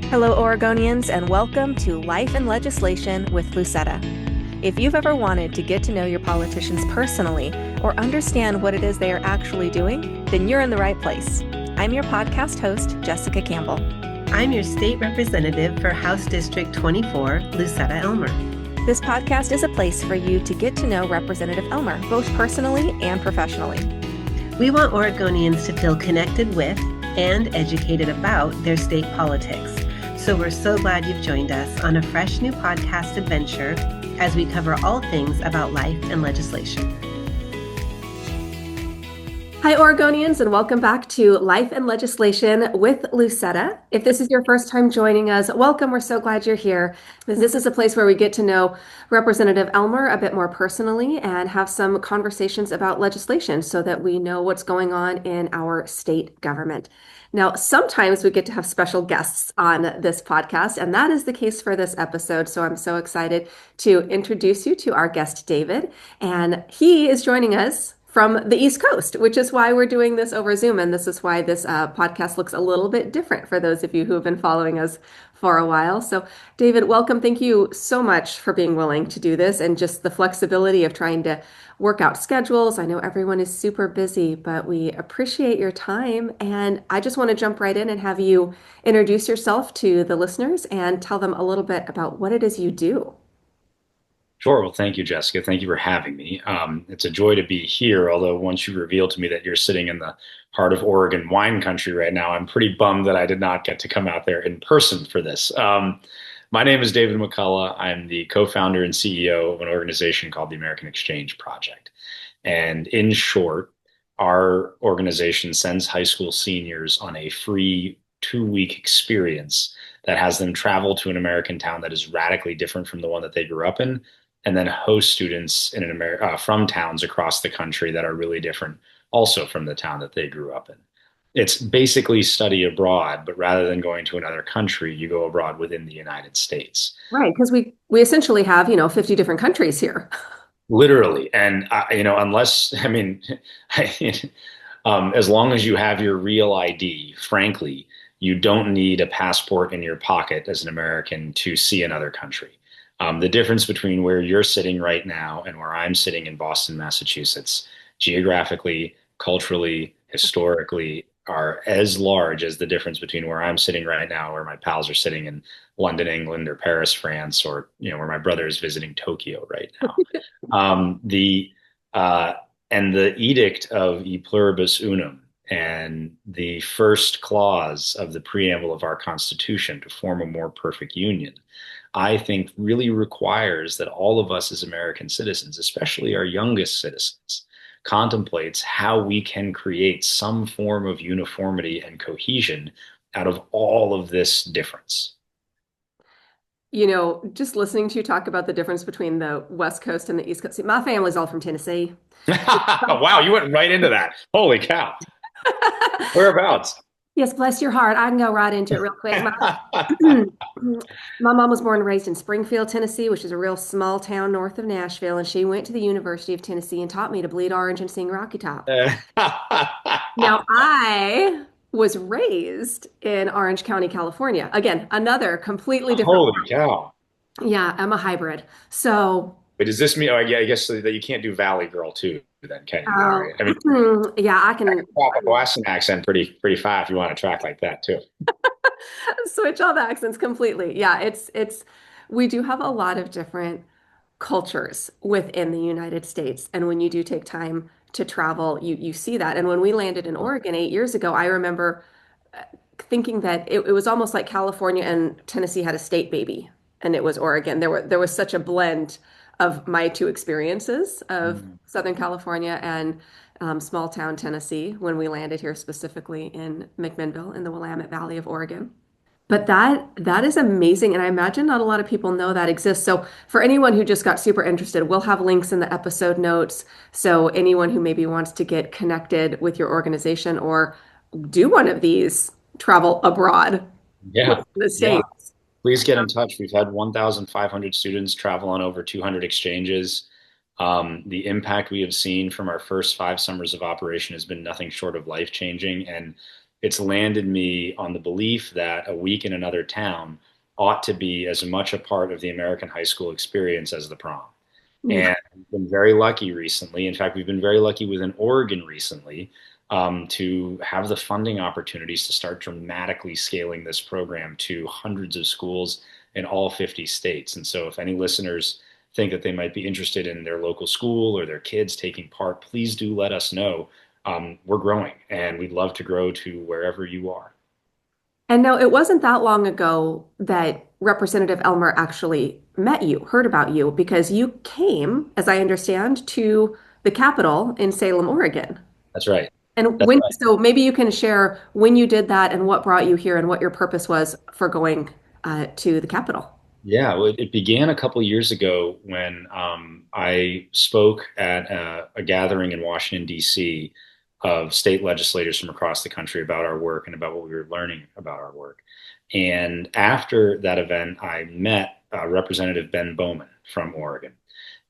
Hello, Oregonians, and welcome to Life and Legislation with Lucetta. If you've ever wanted to get to know your politicians personally or understand what it is they are actually doing, then you're in the right place. I'm your podcast host, Jessica Campbell. I'm your State Representative for House District 24, Lucetta Elmer. This podcast is a place for you to get to know Representative Elmer, both personally and professionally. We want Oregonians to feel connected with and educated about their state politics. So we're so glad you've joined us on a fresh new podcast adventure as we cover all things about life and legislation. Hi, Oregonians, and welcome back to Life and Legislation with Lucetta. If this is your first time joining us, welcome. We're so glad you're here. This is a place where we get to know Representative Elmer a bit more personally and have some conversations about legislation so that we know what's going on in our state government. Now, sometimes we get to have special guests on this podcast, and that is the case for this episode. So I'm so excited to introduce you to our guest, David, and he is joining us from the East Coast, which is why we're doing this over Zoom. And this is why this podcast looks a little bit different for those of you who have been following us for a while. So David, welcome. Thank you so much for being willing to do this and just the flexibility of trying to work out schedules. I know everyone is super busy, but we appreciate your time. And I just want to jump right in and have you introduce yourself to the listeners and tell them a little bit about what it is you do. Sure. Well, thank you, Jessica. Thank you for having me. It's a joy to be here, although once you revealed to me that you're sitting in the heart of Oregon wine country right now, I'm pretty bummed that I did not get to come out there in person for this. My name is David McCullough. I'm the co-founder and CEO of an organization called the American Exchange Project. And in short, our organization sends high school seniors on a free 2-week experience that has them travel to an American town that is radically different from the one that they grew up in, and then host students from towns across the country that are really different also from the town that they grew up in. It's basically study abroad, but rather than going to another country, you go abroad within the United States. Right, because we essentially have, 50 different countries here. Literally. And, unless, as long as you have your real ID, frankly, you don't need a passport in your pocket as an American to see another country. The difference between where you're sitting right now and where I'm sitting in Boston, Massachusetts, geographically, culturally, historically, are as large as the difference between where I'm sitting right now, where my pals are sitting in London, England, or Paris, France, or where my brother is visiting Tokyo right now. The edict of E pluribus unum and the first clause of the preamble of our Constitution to form a more perfect union, I think really requires that all of us as American citizens, especially our youngest citizens, contemplates how we can create some form of uniformity and cohesion out of all of this difference. Just listening to you talk about the difference between the West Coast and the East Coast. See, my family's all from Tennessee. Wow, you went right into that. Holy cow. Whereabouts? Yes, bless your heart. I can go right into it real quick. My mom was born and raised in Springfield, Tennessee, which is a real small town north of Nashville, and she went to the University of Tennessee and taught me to bleed orange and sing Rocky Top. Now, I was raised in Orange County, California. Again, another completely different. Holy cow. Yeah, I'm a hybrid. So. But does this mean, I guess that you can't do Valley Girl too, then, can you? Yeah, I can. I can talk a Boston accent pretty fast if you want to track like that too. Switch all the accents completely. Yeah, we do have a lot of different cultures within the United States. And when you do take time to travel, you see that. And when we landed in Oregon 8 years ago, I remember thinking that it was almost like California and Tennessee had a state baby, and it was Oregon. There was such a blend of my two experiences of Southern California and small town Tennessee when we landed here, specifically in McMinnville in the Willamette Valley of Oregon. But that is amazing. And I imagine not a lot of people know that exists. So for anyone who just got super interested, we'll have links in the episode notes. So anyone who maybe wants to get connected with your organization or do one of these travel abroad in the States. Yeah. Please get in touch. We've had 1,500 students travel on over 200 exchanges. The impact we have seen from our first 5 summers of operation has been nothing short of life-changing. And it's landed me on the belief that a week in another town ought to be as much a part of the American high school experience as the prom. Mm. And we've been very lucky recently. In fact, we've been very lucky within Oregon recently to have the funding opportunities to start dramatically scaling this program to hundreds of schools in all 50 states. And so, if any listeners think that they might be interested in their local school or their kids taking part, please do let us know. We're growing, and we'd love to grow to wherever you are. And now it wasn't that long ago that Representative Elmer actually met you, heard about you, because you came, as I understand, to the Capitol in Salem, Oregon. That's right. And That's when, right. so maybe you can share when you did that and what brought you here and what your purpose was for going to the Capitol. Yeah, well, it began a couple years ago when I spoke at a gathering in Washington, D.C. of state legislators from across the country about our work and about what we were learning about our work. And after that event, I met Representative Ben Bowman from Oregon.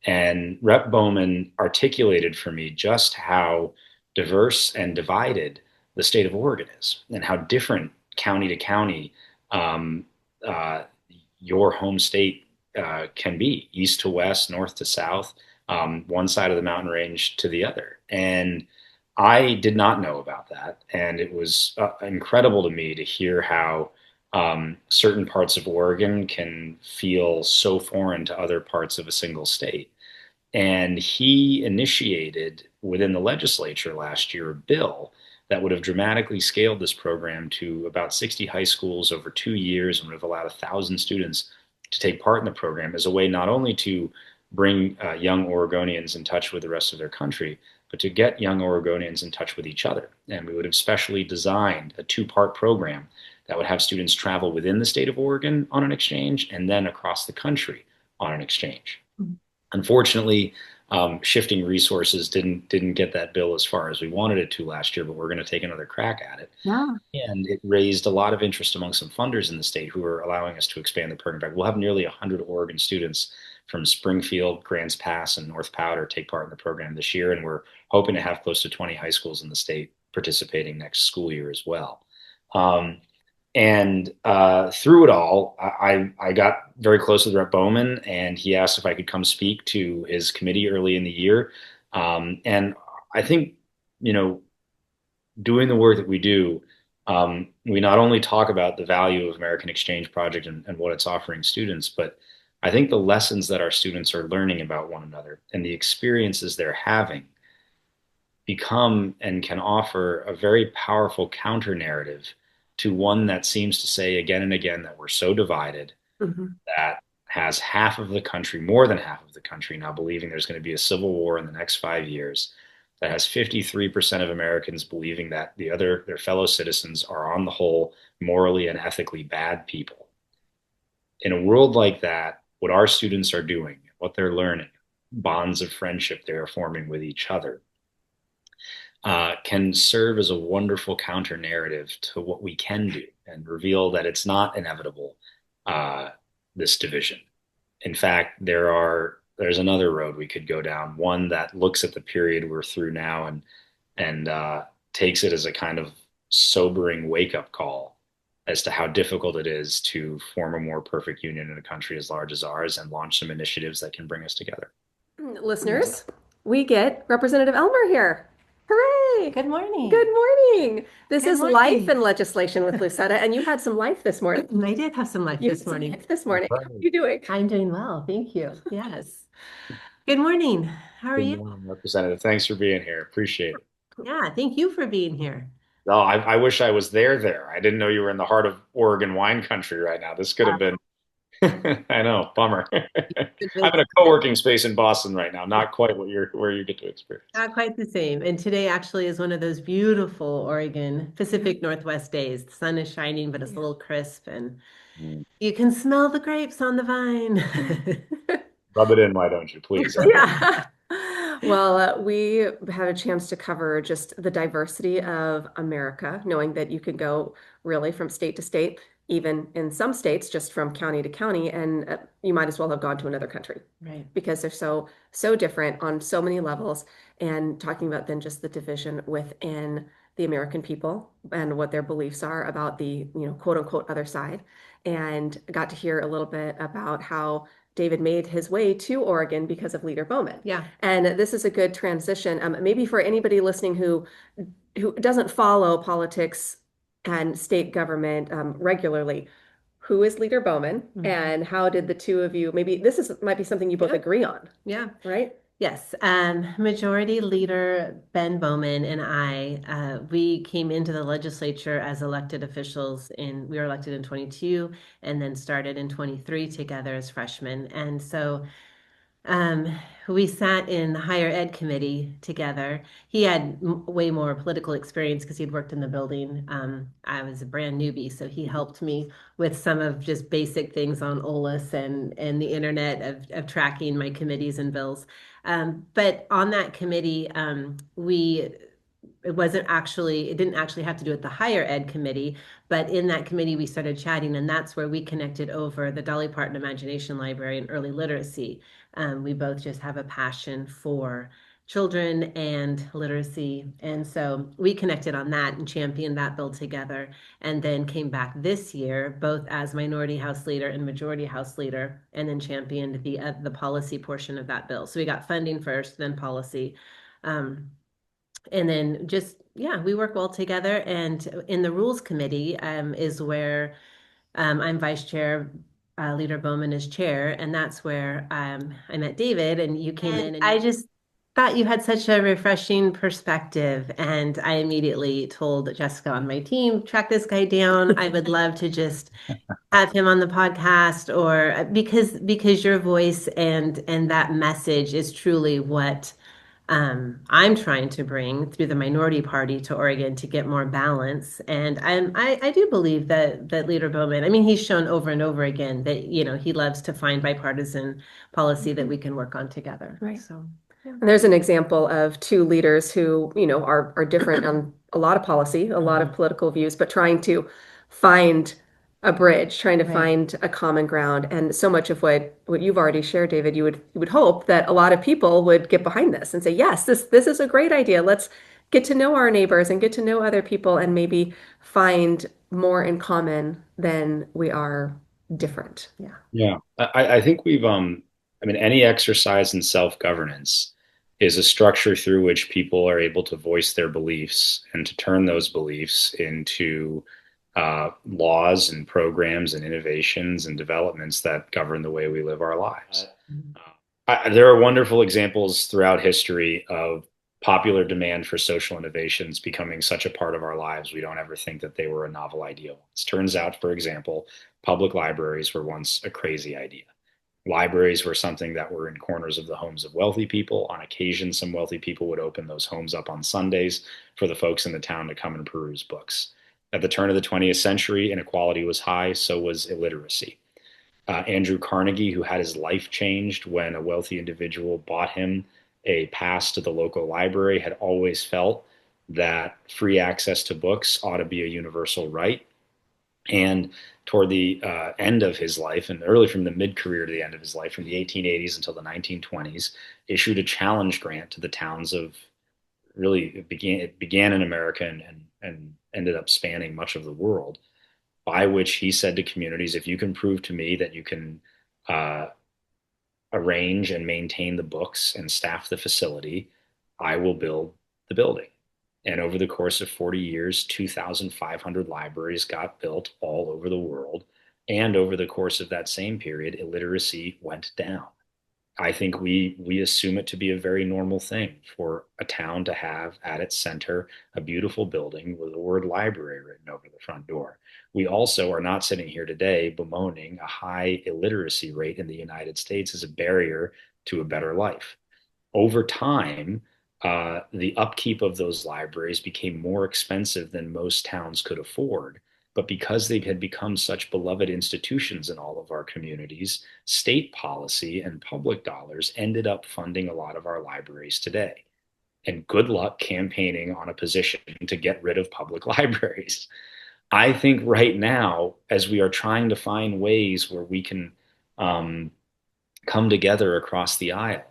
And Rep. Bowman articulated for me just how diverse and divided the state of Oregon is and how different county to county um, uh, your home state can be, east to west, north to south, one side of the mountain range to the other. And I did not know about that. And it was incredible to me to hear how certain parts of Oregon can feel so foreign to other parts of a single state. And he initiated within the legislature last year a bill that would have dramatically scaled this program to about 60 high schools over 2 years and would have allowed 1,000 students to take part in the program as a way not only to bring young Oregonians in touch with the rest of their country, but to get young Oregonians in touch with each other. And we would have specially designed a two-part program that would have students travel within the state of Oregon on an exchange and then across the country on an exchange. Unfortunately, shifting resources didn't get that bill as far as we wanted it to last year, but we're going to take another crack at it. Yeah. And it raised a lot of interest among some funders in the state who are allowing us to expand the program. In fact, we'll have nearly 100 Oregon students from Springfield, Grants Pass, and North Powder take part in the program this year, and we're hoping to have close to 20 high schools in the state participating next school year as well. Um, and through it all, I got very close with Rep. Bowman, and he asked if I could come speak to his committee early in the year. And I think, you know, doing the work that we do, we not only talk about the value of American Exchange Project and what it's offering students, but I think the lessons that our students are learning about one another and the experiences they're having become and can offer a very powerful counter narrative to one that seems to say again and again that we're so divided, Mhm. that has half of the country, more than half of the country now believing there's going to be a civil war in the next 5 years, that has 53% of Americans believing that their fellow citizens are on the whole morally and ethically bad people. In a world like that, what our students are doing, what they're learning, bonds of friendship they are forming with each other, can serve as a wonderful counter narrative to what we can do and reveal that it's not inevitable, uh, this division. In fact, there's another road we could go down, one that looks at the period we're through now and takes it as a kind of sobering wake up call as to how difficult it is to form a more perfect union in a country as large as ours and launch some initiatives that can bring us together. Listeners, we get Representative Elmer here. Hooray! Good morning. Good morning. This Good is morning. Life and Legislation with Lucetta, and you had some life this morning. I did have some life You this had some morning. life this morning. How are Right. you doing? I'm doing well, thank you. Yes. Good morning. How are Good you? morning, Representative. Thanks for being here. Appreciate it. Yeah, thank you for being here. Oh, I wish I was there. I didn't know you were in the heart of Oregon wine country right now. This could have been, I know, bummer. I'm in a co-working space in Boston right now, not quite where you get to experience. Not quite the same. And today actually is one of those beautiful Oregon Pacific Northwest days. The sun is shining, but it's a little crisp, and Mm. you can smell the grapes on the vine. Rub it in, why don't you, please? Yeah. Well, we had a chance to cover just the diversity of America, knowing that you could go really from state to state, even in some states, just from county to county, and you might as well have gone to another country Right. because they're so different on so many levels. And talking about then just the division within the American people and what their beliefs are about the, quote unquote other side, and got to hear a little bit about how David made his way to Oregon because of Leader Bowman. Yeah. And this is a good transition. Maybe for anybody listening who doesn't follow politics and state government regularly, who is Leader Bowman, and how did the two of you, maybe this is might be something you both agree on, Yeah. right? Yes. Majority Leader Ben Bowman and I, we came into the legislature as elected officials we were elected in 22 and then started in 23 together as freshmen. And so we sat in the higher ed committee together. He had way more political experience because he'd worked in the building. I was a brand newbie, so he helped me with some of just basic things on OLIS and the internet of tracking my committees and bills. But on that committee, it didn't actually have to do with the higher ed committee, but in that committee we started chatting, and that's where we connected over the Dolly Parton Imagination Library and early literacy. We both just have a passion for children and literacy, and so we connected on that and championed that bill together, and then came back this year both as minority house leader and majority house leader, and then championed the policy portion of that bill. So we got funding first, then policy. And then we work well together. And in the rules committee is where I'm vice chair, Leader Bowman is chair, and that's where I met David, and you came in, and I just thought you had such a refreshing perspective, and I immediately told Jessica on my team, track this guy down. I would love to just have him on the podcast, or because your voice and that message is truly what I'm trying to bring through the minority party to Oregon to get more balance. And I do believe that Leader Bowman, I mean, he's shown over and over again that, he loves to find bipartisan policy that we can work on together. Right. So, And there's an example of two leaders who, are different on a lot of policy, a lot of political views, but trying to find a bridge, trying to find a common ground. And so much of what you've already shared, David, you would hope that a lot of people would get behind this and say, yes, this is a great idea. Let's get to know our neighbors and get to know other people and maybe find more in common than we are different. Yeah. Yeah. I think any exercise in self-governance is a structure through which people are able to voice their beliefs and to turn those beliefs into laws and programs and innovations and developments that govern the way we live our lives. There are wonderful examples throughout history of popular demand for social innovations becoming such a part of our lives we don't ever think that they were a novel idea. It turns out, for example, public libraries were once a crazy idea. Libraries were something that were in corners of the homes of wealthy people. On occasion, some wealthy people would open those homes up on Sundays for the folks in the town to come and peruse books. At the turn of the 20th century, inequality was high, so was illiteracy. Andrew Carnegie, who had his life changed when a wealthy individual bought him a pass to the local library, had always felt that free access to books ought to be a universal right. And toward the end of his life, and early from the mid-career to the end of his life, from the 1880s until the 1920s, issued a challenge grant to the towns of, it began in America and ended up spanning much of the world, by which he said to communities, if you can prove to me that you can arrange and maintain the books and staff the facility, I will build the building. And over the course of 40 years, 2,500 libraries got built all over the world. And over the course of that same period, illiteracy went down. I think we assume it to be a very normal thing for a town to have at its center a beautiful building with the word library written over the front door. We also are not sitting here today bemoaning a high illiteracy rate in the United States as a barrier to a better life. Over time, the upkeep of those libraries became more expensive than most towns could afford. But because they had become such beloved institutions in all of our communities, state policy and public dollars ended up funding a lot of our libraries today. And good luck campaigning on a position to get rid of public libraries. I think right now, as we are trying to find ways where we can come together across the aisle,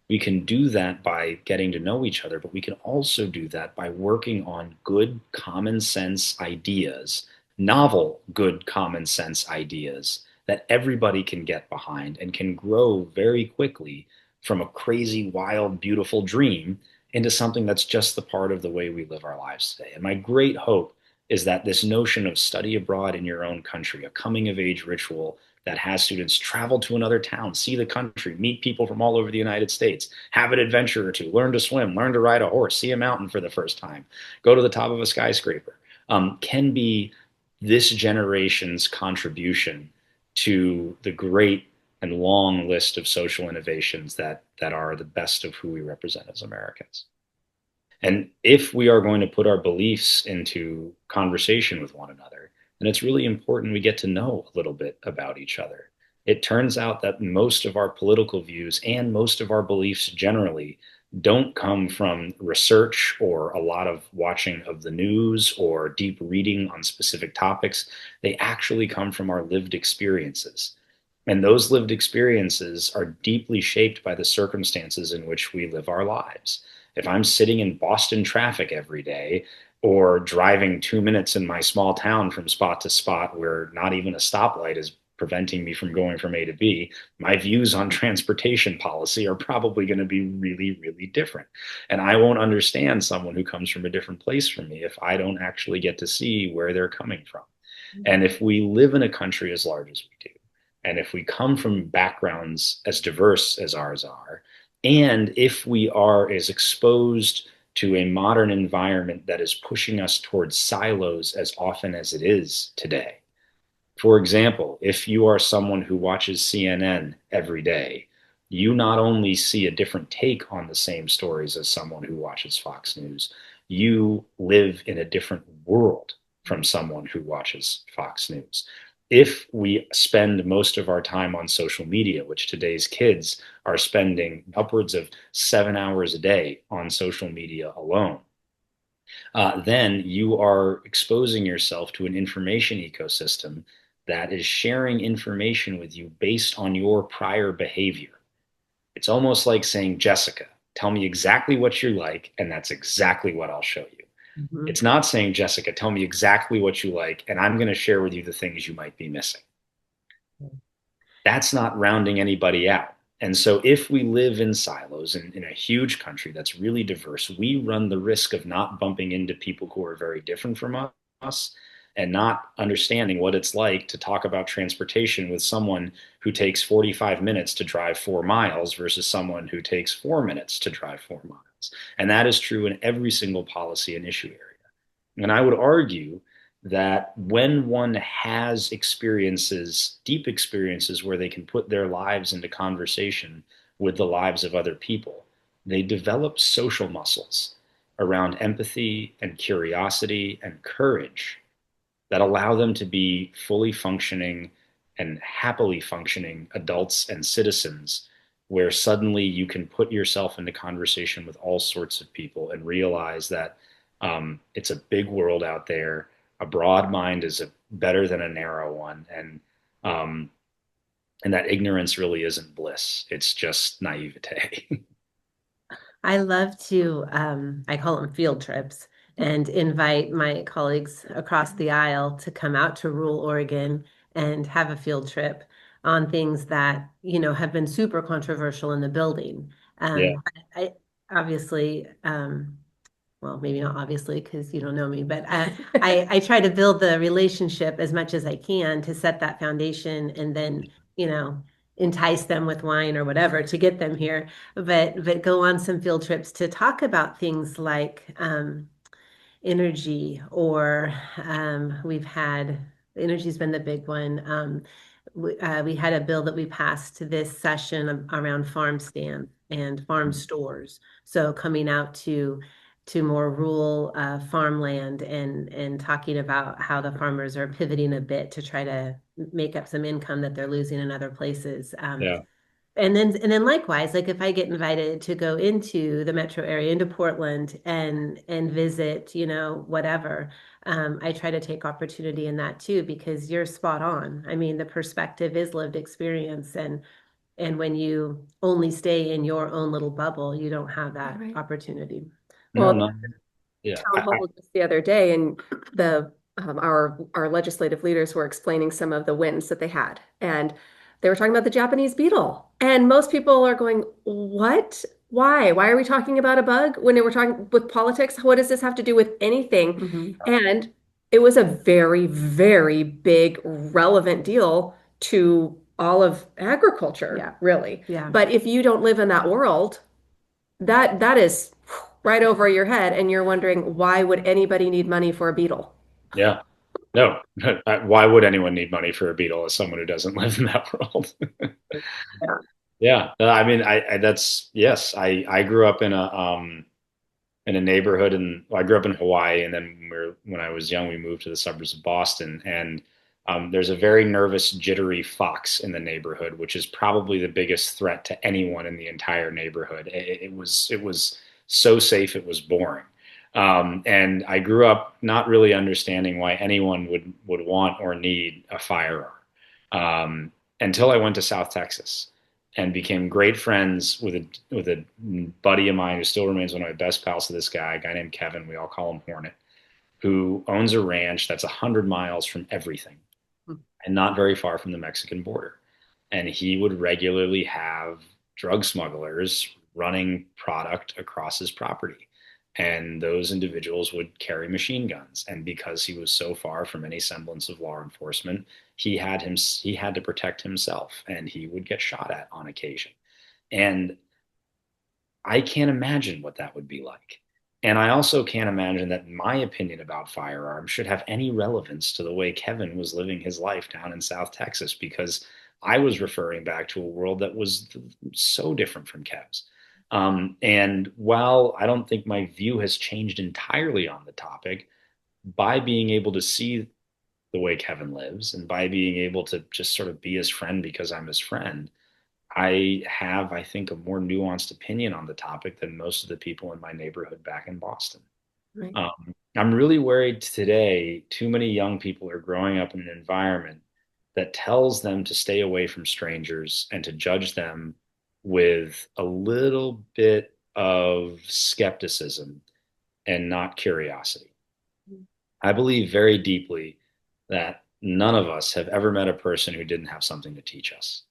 We can do that by getting to know each other, but we can also do that by working on good common sense ideas, novel good common sense ideas that everybody can get behind and can grow very quickly from a crazy, wild, beautiful dream into something that's just the part of the way we live our lives today. And my great hope is that this notion of study abroad in your own country, a coming of age ritual that has students travel to another town, see the country, meet people from all over the United States, have an adventure or two, learn to swim, learn to ride a horse, see a mountain for the first time, go to the top of a skyscraper, can be this generation's contribution to the great and long list of social innovations that are the best of who we represent as Americans. And if we are going to put our beliefs into conversation with one another, then it's really important we get to know a little bit about each other. It turns out that most of our political views and most of our beliefs generally don't come from research or a lot of watching of the news or deep reading on specific topics. They actually come from our lived experiences. And those lived experiences are deeply shaped by the circumstances in which we live our lives. If I'm sitting in Boston traffic every day or driving 2 minutes in my small town from spot to spot where not even a stoplight is preventing me from going from A to B, my views on transportation policy are probably going to be really, really different. And I won't understand someone who comes from a different place from me if I don't actually get to see where they're coming from. And if we live in a country as large as we do, and if we come from backgrounds as diverse as ours are, and if we are as exposed to a modern environment that is pushing us towards silos as often as it is today. For example, if you are someone who watches CNN every day, you not only see a different take on the same stories as someone who watches Fox News, you live in a different world from someone who watches Fox News. If we spend most of our time on social media, which today's kids are spending upwards of 7 hours a day on social media alone, then you are exposing yourself to an information ecosystem that is sharing information with you based on your prior behavior. It's almost like saying, Jessica, tell me exactly what you like, and that's exactly what I'll show you. Mhm. It's not saying, Jessica, tell me exactly what you like, and I'm going to share with you the things you might be missing. That's not rounding anybody out. And so if we live in silos in a huge country that's really diverse, we run the risk of not bumping into people who are very different from us and not understanding what it's like to talk about transportation with someone who takes 45 minutes to drive 4 miles versus someone who takes 4 minutes to drive 4 miles. And that is true in every single policy and issue area. And I would argue that when one has experiences, deep experiences, where they can put their lives into conversation with the lives of other people, they develop social muscles around empathy and curiosity and courage that allow them to be fully functioning and happily functioning adults and citizens, where suddenly you can put yourself into conversation with all sorts of people and realize that it's a big world out there. A broad mind is better than a narrow one, um, and that ignorance really isn't bliss; it's just naivete. I love to, I call them field trips, and invite my colleagues across the aisle to come out to rural Oregon and have a field trip on things that, have been super controversial in the building. Yeah, I obviously, well, maybe not obviously because you don't know me, but I try to build the relationship as much as I can to set that foundation and then, entice them with wine or whatever to get them here. But go on some field trips to talk about things like energy, or we've had energy's been the big one. We had a bill that we passed this session around farm stands and farm stores. So coming out to more rural farmland and talking about how the farmers are pivoting a bit to try to make up some income that they're losing in other places. yeah, And then likewise, like if I get invited to go into the metro area, into Portland and visit, whatever, I try to take opportunity in that too, because you're spot on. I mean, the perspective is lived experience, and And when you only stay in your own little bubble, you don't have that Right. opportunity. No, Well, no. Yeah. town hall just the other day, and the our legislative leaders were explaining some of the wins that they had, and they were talking about the Japanese beetle. And most people are going, "What? Why? Why are we talking about a bug when we're talking with politics? What does this have to do with anything?" Mhm. And it was a very, very big, relevant deal to all of agriculture, Yeah. really. Yeah. But if you don't live in that world, that is right over your head, and you're wondering why would anybody need money for a beetle? Yeah. No. Why would anyone need money for a beetle as someone who doesn't live in that world? Yeah. Yeah. No, I mean, I that's yes. I grew up in a neighborhood, and well, I grew up in Hawaii, and then when I was young, we moved to the suburbs of Boston, and there's a very nervous, jittery fox in the neighborhood, which is probably the biggest threat to anyone in the entire neighborhood. It was so safe, it was boring. And I grew up not really understanding why anyone would want or need a firearm, until I went to South Texas and became great friends with a buddy of mine who still remains one of my best pals to this guy, a guy named Kevin. We all call him Hornet, who owns a ranch that's 100 miles from everything and not very far from the Mexican border. And he would regularly have drug smugglers running product across his property. And those individuals would carry machine guns. And because he was so far from any semblance of law enforcement, he had to protect himself, and he would get shot at on occasion. And I can't imagine what that would be like. And I also can't imagine that my opinion about firearms should have any relevance to the way Kevin was living his life down in South Texas, because I was referring back to a world that was so different from Kev's. And while I don't think my view has changed entirely on the topic, by being able to see the way Kevin lives and by being able to just sort of be his friend because I'm his friend, I have, I think, a more nuanced opinion on the topic than most of the people in my neighborhood back in Boston. Right. I'm really worried today too many young people are growing up in an environment that tells them to stay away from strangers and to judge them with a little bit of skepticism and not curiosity. I believe very deeply that none of us have ever met a person who didn't have something to teach us.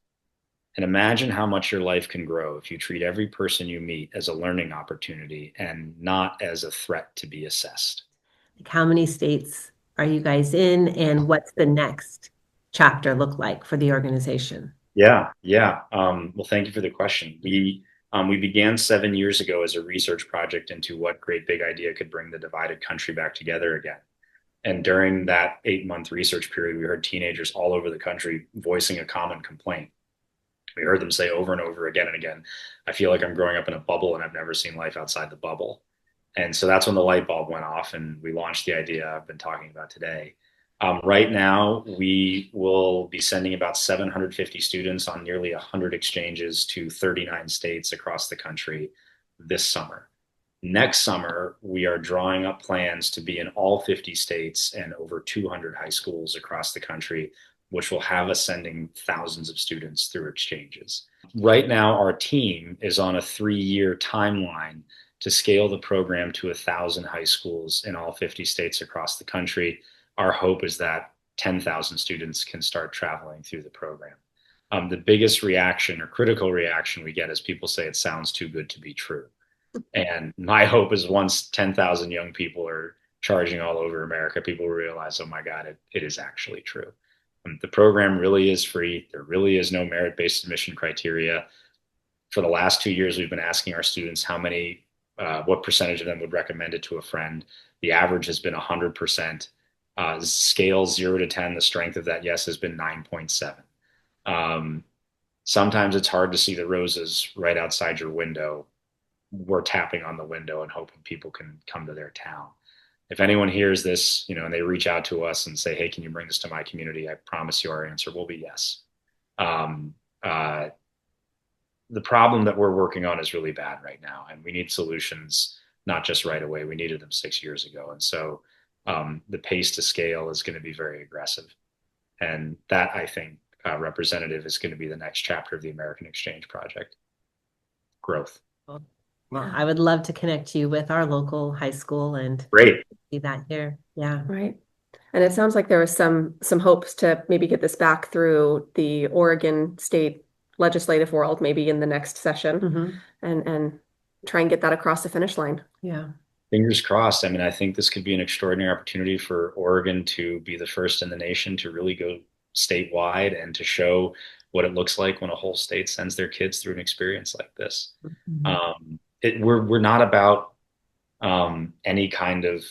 And imagine how much your life can grow if you treat every person you meet as a learning opportunity and not as a threat to be assessed. Like, how many states are you guys in, and what's the next chapter look like for the organization? Yeah, yeah. Well, thank you for the question. We began 7 years ago as a research project into what great big idea could bring the divided country back together again. And during that 8-month research period, we heard teenagers all over the country voicing a common complaint. We heard them say over and over again and again, I feel like I'm growing up in a bubble and I've never seen life outside the bubble. And so that's when the light bulb went off, and we launched the idea I've been talking about today. Right now, we will be sending about 750 students on nearly 100 exchanges to 39 states across the country this summer. Next summer, we are drawing up plans to be in all 50 states and over 200 high schools across the country, which will have us sending thousands of students through exchanges. Right now, our team is on a 3-year timeline to scale the program to 1,000 high schools in all 50 states across the country. Our hope is that 10,000 students can start traveling through the program. The biggest reaction or critical reaction we get is people say it sounds too good to be true. And my hope is once 10,000 young people are charging all over America, people realize, oh my God, it is actually true. The program really is free. There really is no merit-based admission criteria. For the last 2 years, we've been asking our students what percentage of them would recommend it to a friend. The average has been 100%. Scale 0 to 10, the strength of that yes has been 9.7. Sometimes it's hard to see the roses right outside your window. We're tapping on the window and hoping people can come to their town. If anyone hears this, and they reach out to us and say, hey, can you bring this to my community? I promise you our answer will be yes. The problem that we're working on is really bad right now, and we need solutions, not just right away. We needed them 6 years ago. And so the pace to scale is going to be very aggressive. And that, I think, representative is going to be the next chapter of the American Exchange Project. Growth. Well, I would love to connect you with our local high school and Great. see that here. Yeah. Right. And it sounds like there was some hopes to maybe get this back through the Oregon State legislative world, maybe in the next session, Mhm. and try and get that across the finish line. Yeah. Fingers crossed. I mean, I think this could be an extraordinary opportunity for Oregon to be the first in the nation to really go statewide and to show what it looks like when a whole state sends their kids through an experience like this. Mhm. We're not about any kind of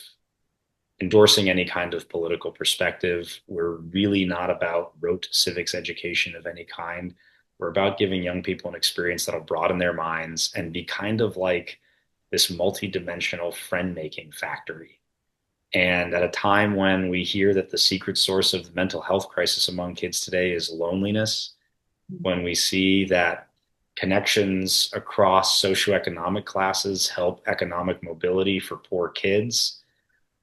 endorsing any kind of political perspective. We're really not about rote civics education of any kind. We're about giving young people an experience that'll broaden their minds and be kind of like this multi-dimensional friend-making factory. And at a time when we hear that the secret source of the mental health crisis among kids today is loneliness, when we see that connections across socioeconomic classes help economic mobility for poor kids,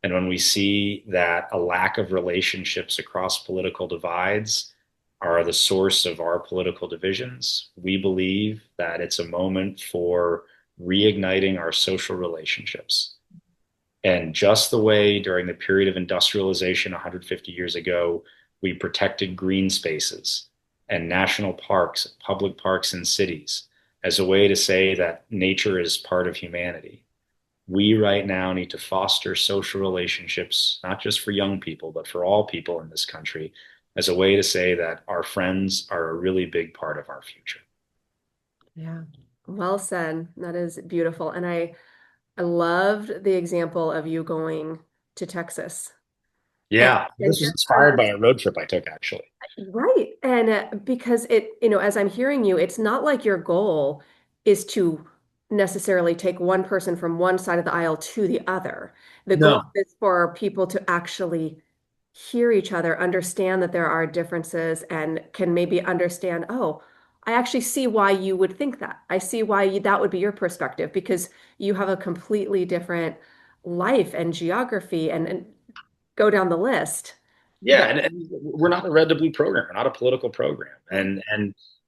and when we see that a lack of relationships across political divides are the source of our political divisions, we believe that it's a moment for reigniting our social relationships. And just the way during the period of industrialization 150 years ago, we protected green spaces and national parks, public parks in cities as a way to say that nature is part of humanity. We right now need to foster social relationships, not just for young people, but for all people in this country, as a way to say that our friends are a really big part of our future. Yeah. Well said. That is beautiful. And I loved the example of you going to Texas. Yeah, And this was just inspired by a road trip I took, actually. right. And because as I'm hearing you, it's not like your goal is to necessarily take one person from one side of the aisle to the other. The goal No. is for people to actually hear each other, understand that there are differences, and can maybe understand, oh, I actually see why you would think that. I see why that would be your perspective because you have a completely different life and geography and go down the list. Yeah, and we're not a red to blue program. We're not a political program. And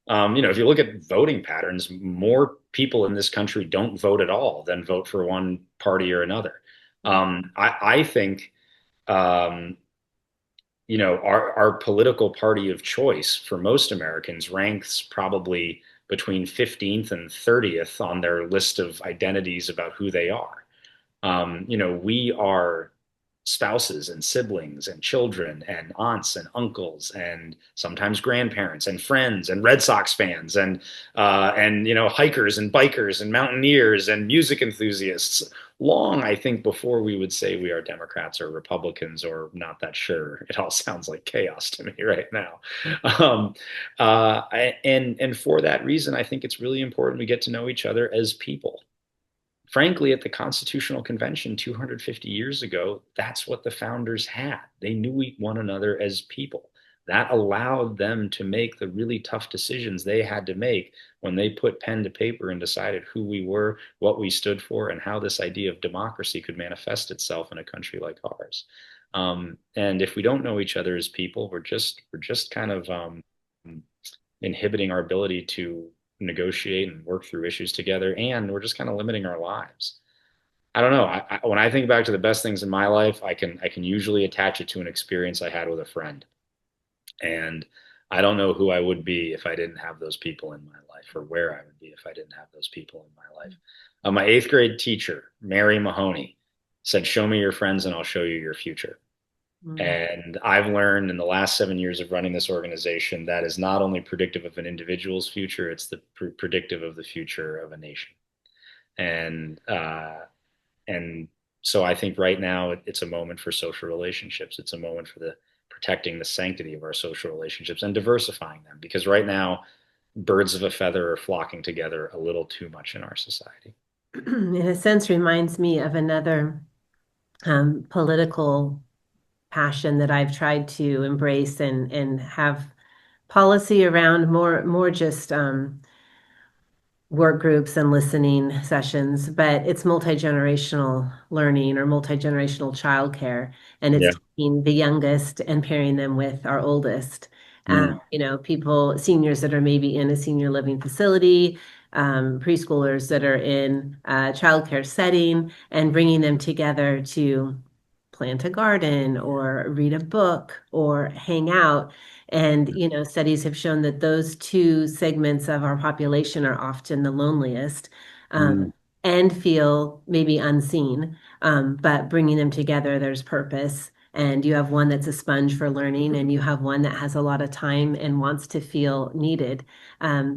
if you look at voting patterns, more people in this country don't vote at all than vote for one party or another. I think our political party of choice for most Americans ranks probably between 15th and 30th on their list of identities about who they are. We are spouses and siblings and children and aunts and uncles and sometimes grandparents and friends and Red Sox fans and hikers and bikers and mountaineers and music enthusiasts. Long, I think, before we would say we are Democrats or Republicans or not that sure. It all sounds like chaos to me right now. And for that reason, I think it's really important we get to know each other as people. Frankly, at the Constitutional Convention 250 years ago, that's what the founders had. They knew one another as people. That allowed them to make the really tough decisions they had to make when they put pen to paper and decided who we were, what we stood for, and how this idea of democracy could manifest itself in a country like ours. And if we don't know each other as people, we're just kind of inhibiting our ability to negotiate and work through issues together, and we're just kind of limiting our lives. I don't know. When I think back to the best things in my life, I can usually attach it to an experience I had with a friend, and I don't know who I would be if I didn't have those people in my life, or where I would be if I didn't have those people in my life. My eighth grade teacher, Mary Mahoney, said, "Show me your friends, and I'll show you your future." And I've learned in the last 7 years of running this organization that is not only predictive of an individual's future, it's the predictive of the future of a nation. And and so I think right now it's a moment for social relationships. It's a moment for protecting the sanctity of our social relationships and diversifying them, because right now birds of a feather are flocking together a little too much in our society. In a sense, reminds me of another political passion that I've tried to embrace and have policy around more just work groups and listening sessions, but it's multi-generational learning or multi-generational childcare, and it's Yeah. taking the youngest and pairing them with our oldest. People, seniors that are maybe in a senior living facility, preschoolers that are in a childcare setting, and bringing them together to plant a garden or read a book or hang out. And, studies have shown that those two segments of our population are often the loneliest, and feel maybe unseen. But bringing them together, there's purpose. And you have one that's a sponge for learning, and you have one that has a lot of time and wants to feel needed.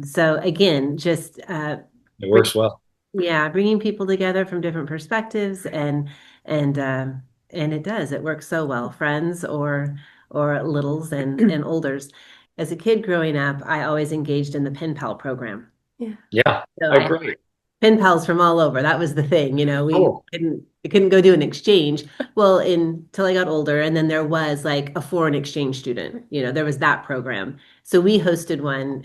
So again, just It works well. yeah, bringing people together from different perspectives, and it does. It works so well. Friends or littles and olders. As a kid growing up, I always engaged in the pen pal program. Yeah. So Oh, great. pen pals from all over. That was the thing, we Cool. couldn't go do an exchange. Well, until I got older, and then there was like a foreign exchange student. There was that program. So we hosted one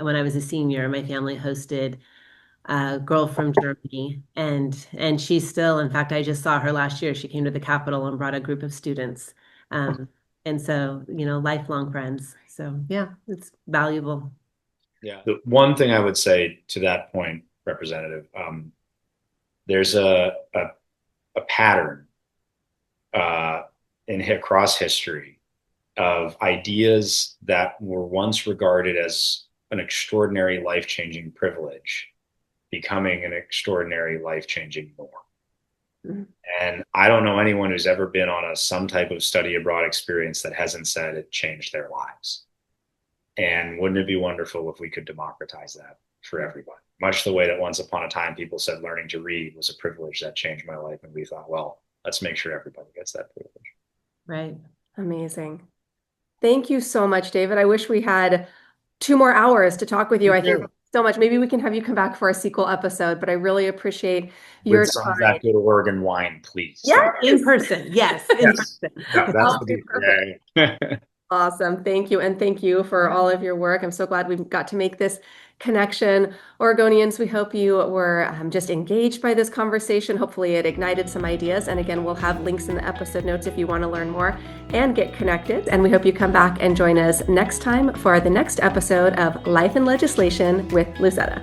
when I was a senior. My family hosted a girl from Germany, and she's still. In fact, I just saw her last year. She came to the Capitol and brought a group of students. And so, lifelong friends. So yeah, it's valuable. Yeah. The one thing I would say to that point, Representative, there's a pattern across history of ideas that were once regarded as an extraordinary life-changing privilege becoming an extraordinary life-changing norm. Mm-hmm. And I don't know anyone who's ever been on some type of study abroad experience that hasn't said it changed their lives. And wouldn't it be wonderful if we could democratize that for everybody? Much the way that once upon a time people said learning to read was a privilege that changed my life. And we thought, well, let's make sure everybody gets that privilege. Right. Amazing. Thank you so much, David. I wish we had 2 more hours to talk with you. I think so much. Maybe we can have you come back for a sequel episode, but I really appreciate your With some time. of that good Oregon wine, please. Yeah, in person. Yes, in person. Yeah, that's the deal. Awesome. Thank you. And thank you for all of your work. I'm so glad we got to make this connection. Oregonians, we hope you were just engaged by this conversation. Hopefully it ignited some ideas. And again, we'll have links in the episode notes if you want to learn more and get connected. And we hope you come back and join us next time for the next episode of Life and Legislation with Lucetta.